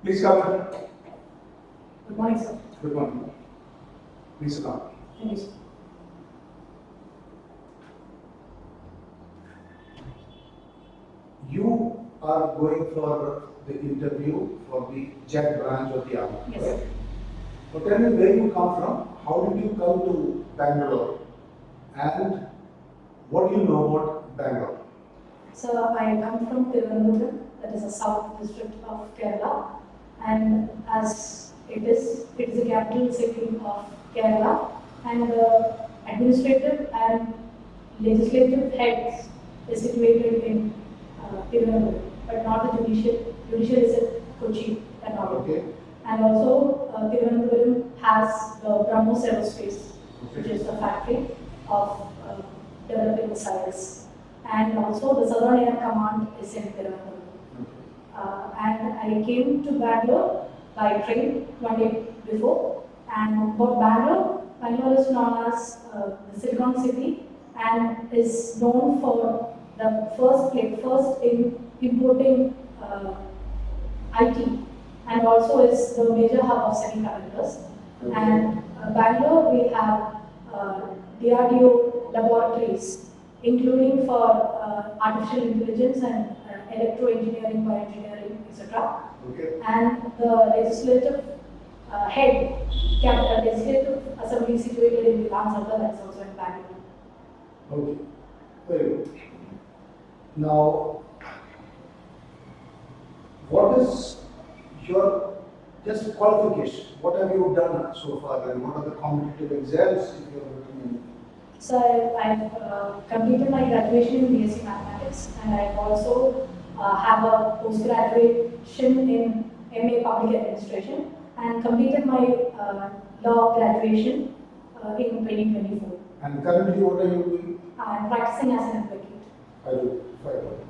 Please come in. Good morning, sir. Good morning. Please come. Thank you, sir. You are going for the interview for the JET branch of the army. Yes, sir. So tell me where you come from, how did you come to Bangalore, and what do you know about Bangalore? So I come from Tirunelveli, that is a south district of Kerala, and as it is the capital city of Kerala, and the administrative and legislative heads is situated in Tirunelveli, but not the judicial. Judicial is at Kochi and all. Okay. And also, Tirunelveli has the BrahMos Aerospace, which Okay. is the factory of developing missiles. And also, the Southern Air Command is in Tirunelveli. And I came to Bangalore by train one day before. And for Bangalore is known as the Silicon City and is known for the first in importing IT, and also is the major hub of semiconductors. Okay. And Bangalore, we have DRDO laboratories, including for artificial intelligence and electro-engineering, bioengineering, etc. Okay. And the legislative head, Capt, legislative assembly situated in Vidhan Sabha, that is also in Bangalore. Okay. Very good. Now, what is your just qualification? What have you done so far, and what are the competitive exams if you have written anything? So I've completed my graduation in BSc Mathematics, and I also have a postgraduation in MA Public Administration, and completed my law graduation in 2024. And currently, what are you doing? I'm practicing as an advocate. I do. Fine.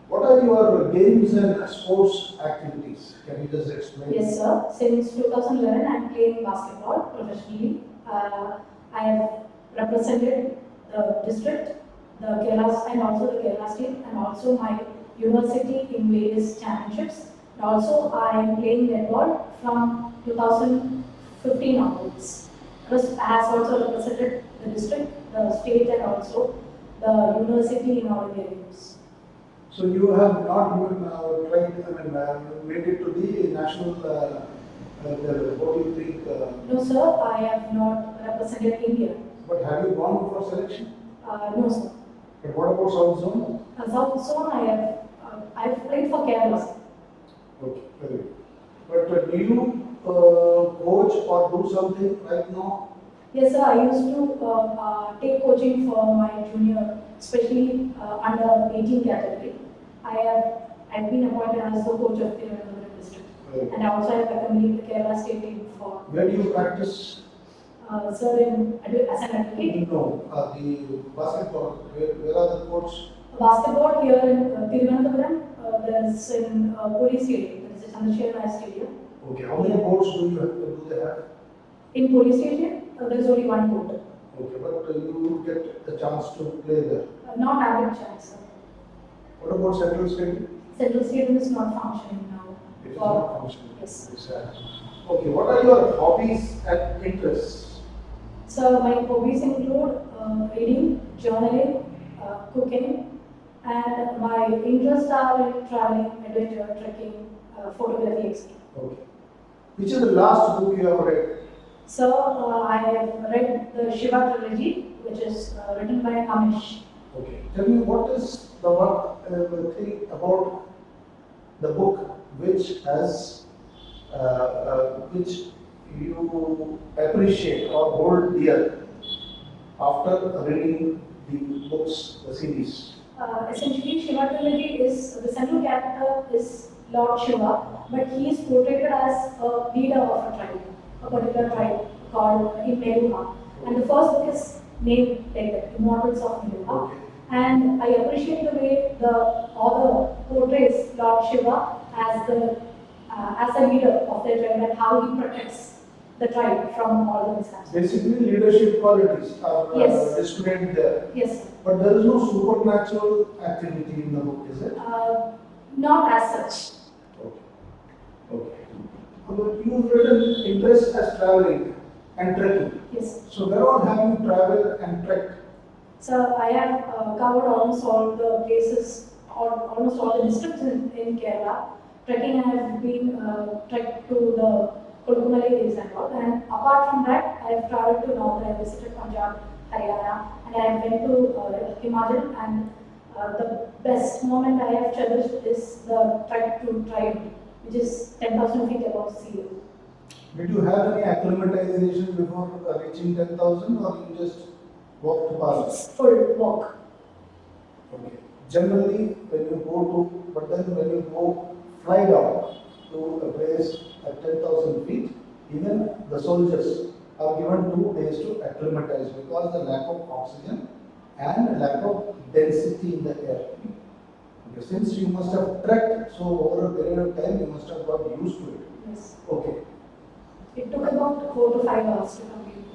What are your games and sports activities? Can you just explain? Yes, sir. Since 2011, I'm playing basketball professionally. I have represented the district, the Kerala, and also the Kerala state, and also my university in various championships. And also, I am playing netball from 2015 onwards. Plus, I have also represented the district, the state, and also the university in all the games. So you have not made it to the national what do you think? No, sir, I have not represented India. But have you gone for selection? No, sir. But what about South Zone? South Zone, I have played for Kerala, sir. Okay, very good. But do you coach or do something right now? Yes, sir, I used to take coaching for my junior, especially under 18 category. I've been appointed as the coach of Tirunelveli district. Right. And I also have accompanied the Kerala state team for, Where do you practice? sir, as an advocate. No, the basketball. Where are the courts? Basketball here in Tirunelveli, there's in Police Stadium, there is a Chandrasekhar Stadium. Okay, how many courts do they have? In Police Stadium, there is only one court. Okay, but you get the chance to play there. Not having chance, sir. What about Central Stadium? Central Stadium is not functioning now. It is not functioning. Yes. It's, okay, what are your hobbies and interests? So my hobbies include reading, journaling, cooking, and my interests are in traveling, adventure, trekking, photography, etc. Okay. Which is the last book you have read? So I have read the Shiva trilogy, which is written by Amish. Okay. Tell me what is the thing about the book which has which you appreciate or hold dear after reading the books, the series? Essentially, Shiva trilogy is the central character is Lord Shiva, but he is portrayed as a leader of a tribe, a particular tribe called Meluha. And the first book is named like that, Immortals of Meluha. Okay. And I appreciate the way the author portrays Lord Shiva as a leader of the tribe and how he protects the tribe from all the mishaps. Basically, leadership qualities are Yes. displayed there. Yes, sir. But there is no supernatural activity in the book, is it? Not as such. Okay. Okay. But you've written interest as traveling and trekking. Yes. So where all have you traveled and trekked? So I have covered almost all the places, almost all the districts in Kerala. Trekking, I have been trekked to the Kodumale hills and all. And apart from that, I have traveled to North. I have visited Punjab, Haryana, and I have been to Himachal. And the best moment I have cherished is the trek to Triumph, which is 10,000 feet above sea level. Did you have any acclimatization before reaching 10,000 or you just walked past? It's full walk. Okay. Generally, when you go to, but then when you go fly down to a place at 10,000 feet, even the soldiers are given 2 days to acclimatize because the lack of oxygen and lack of density in the air. Okay. Since you must have trekked, so over a period of time you must have got used to it. Yes. Okay. It took about 4 to 5 hours to complete.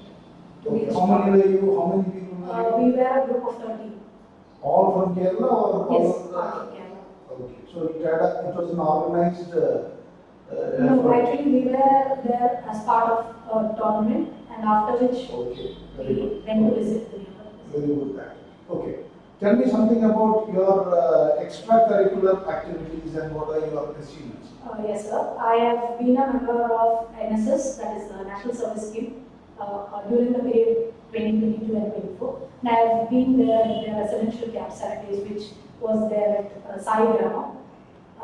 To Okay. reach. How many were you? How many people were you? We were a group of 30. All from Kerala or all? Yes, from Kerala. Okay. So it was an organized No, effort. actually we were there as part of a tournament, and after which Okay. Very we good. went to visit the river. Very good that. Okay. Tell me something about your extracurricular activities and what are your achievements? Yes, sir. I have been a member of NSS, that is the National Service Scheme, during the period 2022 and 24. And I have been there in the residential camp Saturdays, which was there at Sai Grama.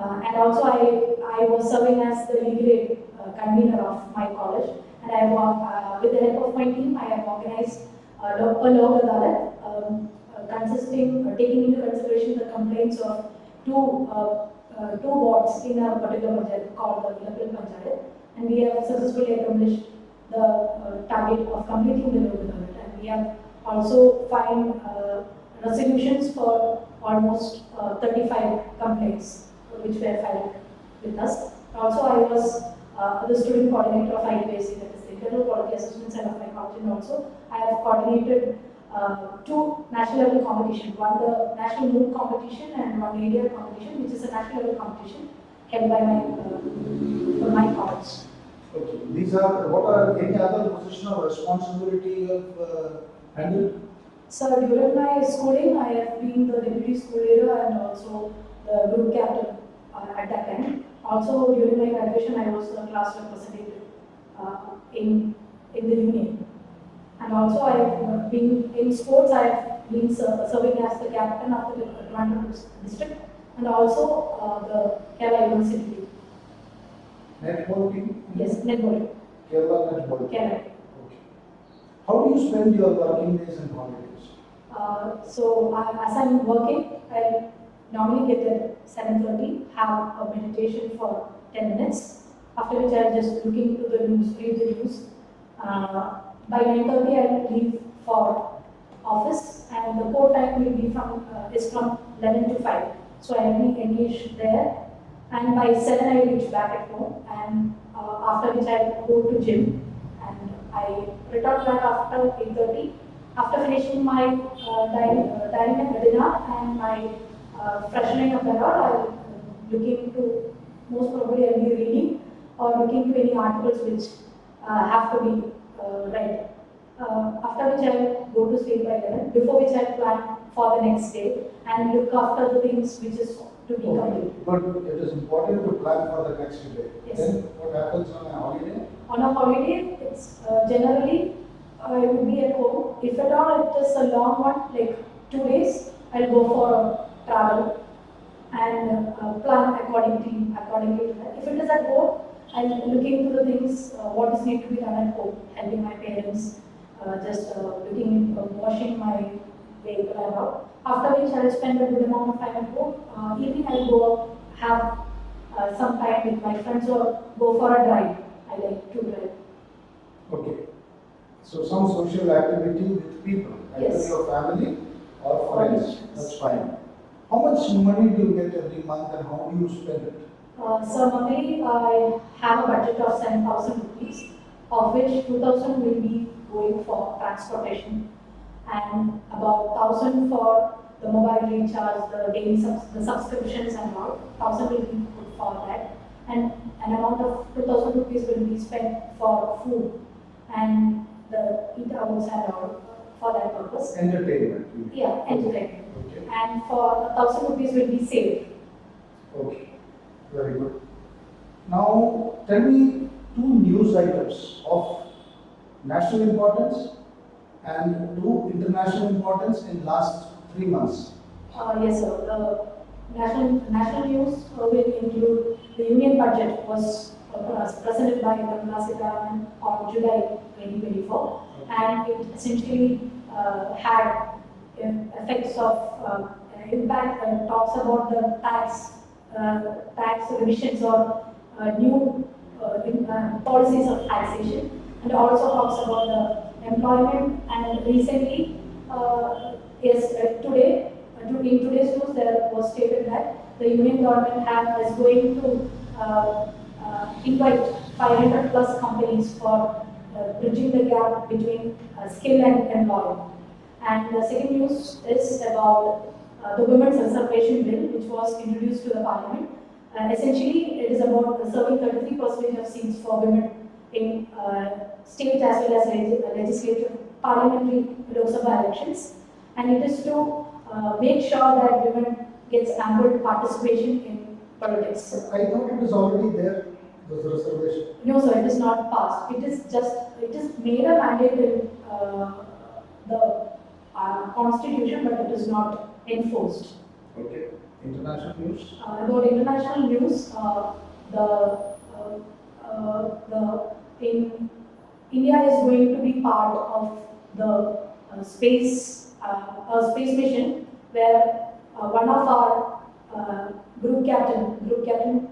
And also I was serving as the legal aid convener of my college. And I have, with the help of my team, I have organized a law adalat, taking into consideration the complaints of two wards in a particular panchayat called the Vilapil Panchayat, and we have successfully accomplished the target of completing the law adalat. And we have also found resolutions for almost 35 complaints which were filed with us. Also, I was the student coordinator of IUAC, that is the Internal Quality Assessment Center of my college, and also I have coordinated 2 national level competitions, one the national moot competition and one ADR competition, which is a national level competition held by my college. Okay. These are, what are any other position of responsibility you have handled? So during my schooling, I have been the deputy school leader and also the group captain at that time. Also during my graduation, I was the class representative in the union. And also I have been in sports. I have been serving as the captain of the Trivandrum district and also the Kerala University team. Netball team? Yes, netball. Kerala netball team. Kerala. Okay. How do you spend your working days and holidays? As I'm working, I normally get at 7:30, have a meditation for 10 minutes, after which I just look into the news, read the news. By 9:30, I leave for office, and the core time will be is from 11 to 5. So I will be engaged there, and by 7 I reach back at home, and after which I go to gym, and I return back after 8:30. After finishing my dining and dinner and my freshening up and all, I'll looking to, most probably I'll be reading or looking to any articles which have to be read. After which I'll go to sleep by 11, before which I'll plan for the next day and look after the things which is to be completed. But it is important to plan for the next day. Yes. Then what happens on a holiday? On a holiday, it's generally I will be at home. If at all it is a long one, like 2 days, I'll go for a travel and plan accordingly to that. If it is at home, I'm looking into the things, what is need to be done at home, helping my parents, just looking into washing my vehicle and all. After which I'll spend a good amount of time at home. Evening I'll go out, have some time with my friends or go for a drive. I like to drive. Okay. So some social activity with people, either Yes. your family or friends. Friends. That's fine. How much money do you get every month and how do you spend it? So monthly I have a budget of 7,000 rupees, of which 2,000 will be going for transportation and about 1,000 for the mobile recharge, the daily the subscriptions and all. 1,000 will be put for that. and an amount of 2,000 rupees will be spent for food and the eat outs and all for that purpose. Entertainment. Yeah, entertainment. Okay. And for 1,000 rupees will be saved. Okay. Very good. Now, tell me two news items of national importance and two international importance in last 3 months. Yes, sir. The national news will include the union budget was presented by Nirmala Sitharaman on July 2024, and it essentially had effects of impact talks about the tax revisions or new policies of taxation, and also talks about the employment. And recently, yes, today, in today's news, there was stated that the union government is going to invite 500 plus companies for bridging the gap between skill and employment. And the second news is about the women's reservation bill, which was introduced to the parliament. Essentially, it is about serving 33% of seats for women in state as well as legislative parliamentary Lok Sabha elections. And it is to make sure that women gets ample participation in politics. I thought it is already there, this reservation. No, sir, it is not passed. It is made a mandate in the constitution, but it is not enforced. Okay. International news. About international news, in India is going to be part of the space mission, where one of our group captain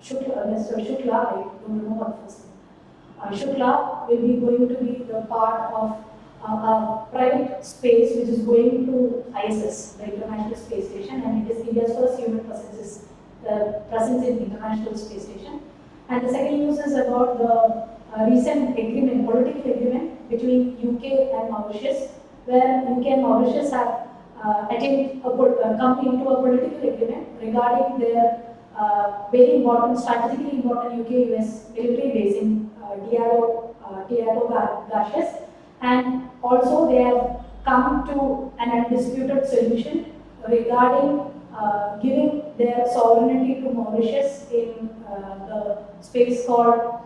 Shukla, Mr. Shukla, I don't know what first name. Shukla will be going to be the part of a private space which is going to ISS, the International Space Station, and it is India's first human presence in International Space Station. And the second news is about the recent political agreement between UK and Mauritius, where UK and Mauritius have come into a political agreement regarding their very important, strategically important UK-US military base in Diego Garcias, and also they have come to an undisputed solution regarding giving their sovereignty to Mauritius in the space called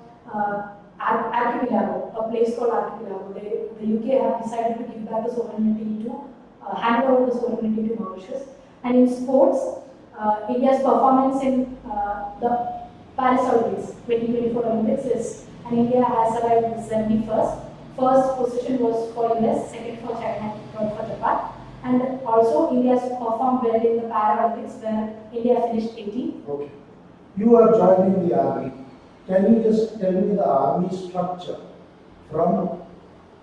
Archipelago, a place called Archipelago. The UK have decided to give back the sovereignty to hand over the sovereignty to Mauritius. And in sports, India's performance in the Paris Olympics, 2024 Olympics is, and India has arrived 71st. First position was for US, second for China, third for Japan. And also India has performed well in the Paralympics, where India finished 18th. Okay. You are joining the army. Can you just tell me the army structure from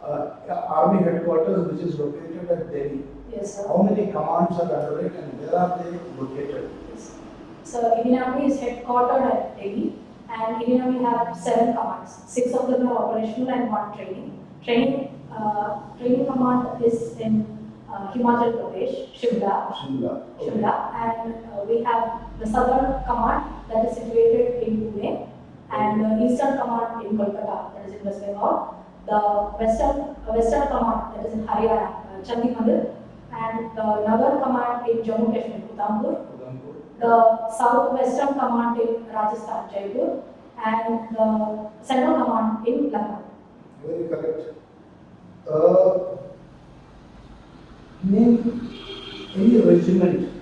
army headquarters, which is located at Delhi? Yes, sir. How many commands are under it and where are they located? Yes. So Indian Army is headquartered at Delhi, and Indian Army have 7 commands. 6 of them are operational and 1 training. Training command is in Himachal Pradesh, Shimla. Okay. Shimla, and we have the southern command that is situated in Pune, and the eastern command in Kolkata, that is in West Bengal. The western command that is in Haryana, Chandigarh, and the northern command in Jammu Kashmir, Udhampur. The southwestern command in Rajasthan, Jaipur, and the central command in Lucknow. Very correct. Name any regiment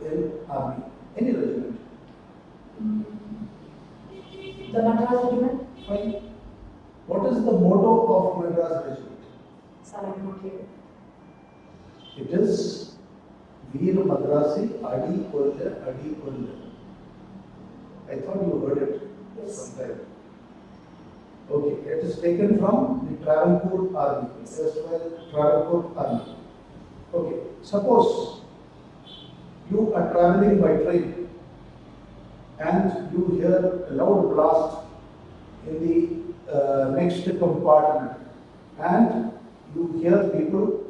in army. Any regiment. The Madras Regiment. Fine. What is the motto of Madras Regiment? Sorry, I'm not here. It is Veer Madrasi Adi Kolle Adi Kolle. I thought you heard it Yes. sometime. Okay, it is taken from the Travancore Army, erstwhile Travancore Army. Okay, suppose you are traveling by train and you hear a loud blast in the next compartment and you hear people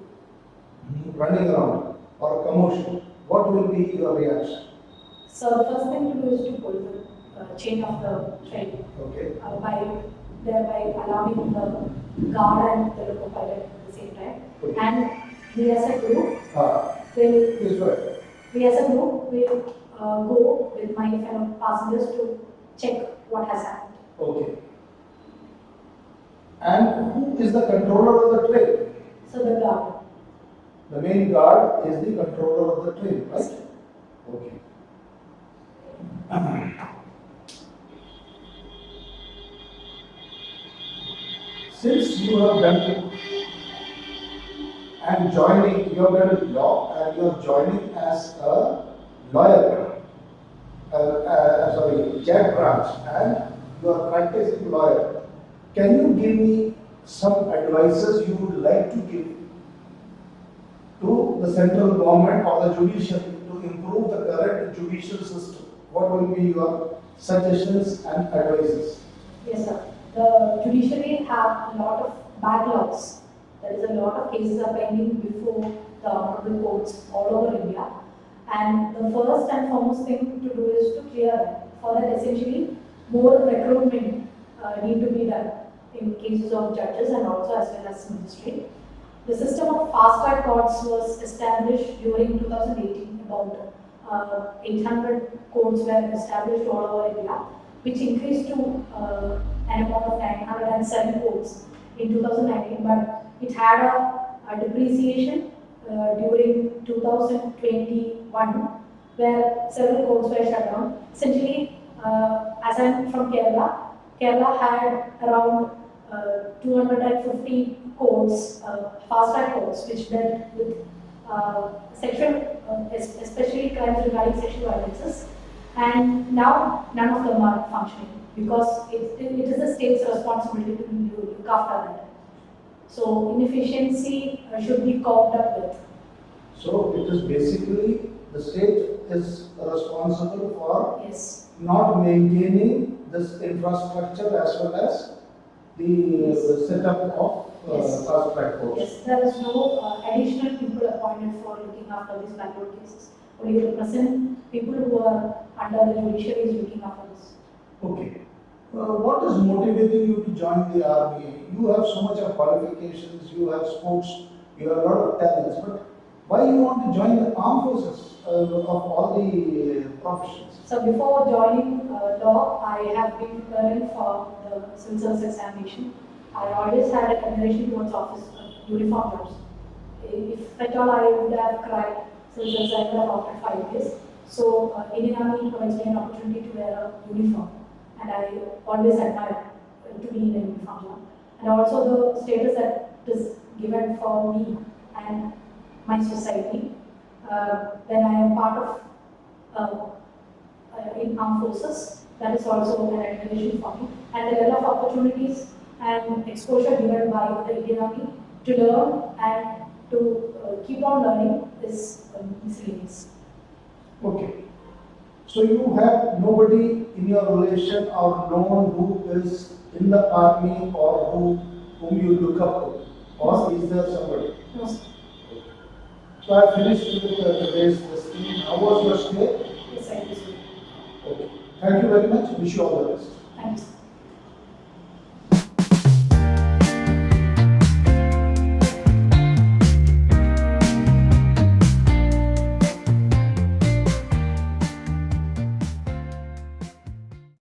running around or commotion. What will be your reaction? So the first thing to do is to pull the chain of the train Okay. by thereby allowing the guard and the loco pilot at the same time. Okay. And we as a group will Please go ahead. we as a group will go with my fellow passengers to check what has happened. Okay. And who is the controller of the train? So the guard. The main guard is the controller of the train, right? Okay. Since you have done and joining, you have done law and you are joining as a lawyer, sorry, JAG branch, and you are practicing lawyer. Can you give me some advices you would like to give to the central government or the judiciary to improve the current judicial system? What will be your suggestions and advices? Yes, sir. The judiciary have a lot of backlogs. There is a lot of cases are pending before the honorable courts all over India. And the first and foremost thing to do is to clear them. For that, essentially, more recruitment need to be done in cases of judges and also as well as magistrate. The system of fast track courts was established during 2018. About 800 courts were established all over India, which increased to an amount of 907 courts in 2019. But it had a depreciation during 2021, where several courts were shut down. Essentially, as I'm from Kerala, Kerala had around 250 courts, fast track courts, which dealt with sexual, especially crimes regarding sexual violences. And now none of them are functioning because it is the state's responsibility to look after that. So inefficiency should be coped up with. So it is basically the state is responsible for Yes. not maintaining this infrastructure as well as the setup of Yes. fast track courts. Yes, there is no additional people appointed for looking after these backward cases. Only the present people who are under the judiciary is looking after this. Okay. What is motivating you to join the army? You have so much of qualifications, you have sports, you have a lot of talents, but why you want to join the armed forces of all the professions? So before joining law, I have been preparing for the civil service examination. I always had a consideration towards office uniform jobs. If at all I would have cracked civil service, I would have opted 5 years. So Indian Army provides me an opportunity to wear a uniform, and I always admire to be in a uniform job. And also the status that is given for me and my society when I am part of in armed forces, that is also an admiration for me. And the level of opportunities and exposure given by the Indian Army to learn and to keep on learning is miscellaneous. Okay. So you have nobody in your relation or known who is in the army or whom you look up to, or is there somebody? No, sir. So I finished with today's thing. How was your stay? Yes, I do. Okay. Thank you very much. Wish you all the best. Thank you, sir.